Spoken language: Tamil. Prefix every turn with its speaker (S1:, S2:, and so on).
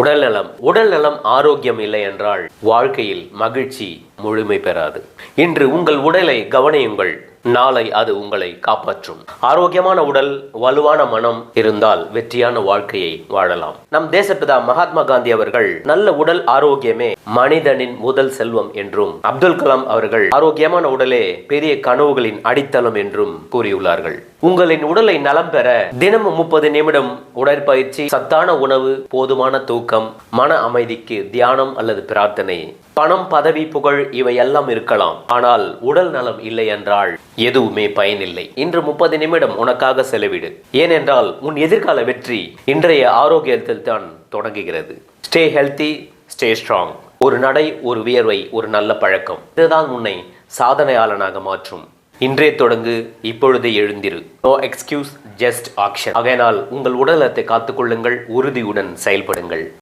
S1: உடல் நலம் ஆரோக்கியம் இல்லை என்றால் வாழ்க்கையில் மகிழ்ச்சி முழுமை பெறாது. இன்று உங்கள் உடலை கவனியுங்கள், நாளை அது உங்களை காப்பாற்றும். ஆரோக்கியமான உடல், வலுவான மனம் இருந்தால் வெற்றியான வாழ்க்கையை வாழலாம். நம் தேசப்பிதா மகாத்மா காந்தி அவர்கள் நல்ல உடல் ஆரோக்கியமே மனிதனின் முதல் செல்வம் என்றும், அப்துல் கலாம் அவர்கள் ஆரோக்கியமான உடலே பெரிய கனவுகளின் அடித்தளம் என்றும் கூறியுள்ளார்கள். உங்களின் உடலை நலம் பெற தினமும் 30 நிமிடம் உடற்பயிற்சி, சத்தான உணவு, போதுமான தூக்கம், மன அமைதிக்கு தியானம் அல்லது பிரார்த்தனை, பணம், பதவி, புகழ் இவையெல்லாம் இருக்கலாம். ஆனால் உடல் நலம் இல்லை என்றால் எதுவுமே பயனில்லை. இன்று 30 நிமிடம் உனக்காக செலவிடு. ஏனென்றால் உன் எதிர்கால வெற்றி இன்றைய ஆரோக்கியத்தில் தான் தொடங்குகிறது. Stay healthy, stay strong. ஒரு நடை, ஒரு வியர்வை, ஒரு நல்ல பழக்கம், இதுதான் உன்னை சாதனையாளனாக மாற்றும். இன்றே தொடங்கு, இப்பொழுதே எழுந்திரு. No excuse, just action. ஆகையினால் உங்கள் உடல் நலத்தை காத்துக்கொள்ளுங்கள், உறுதியுடன் செயல்படுங்கள்.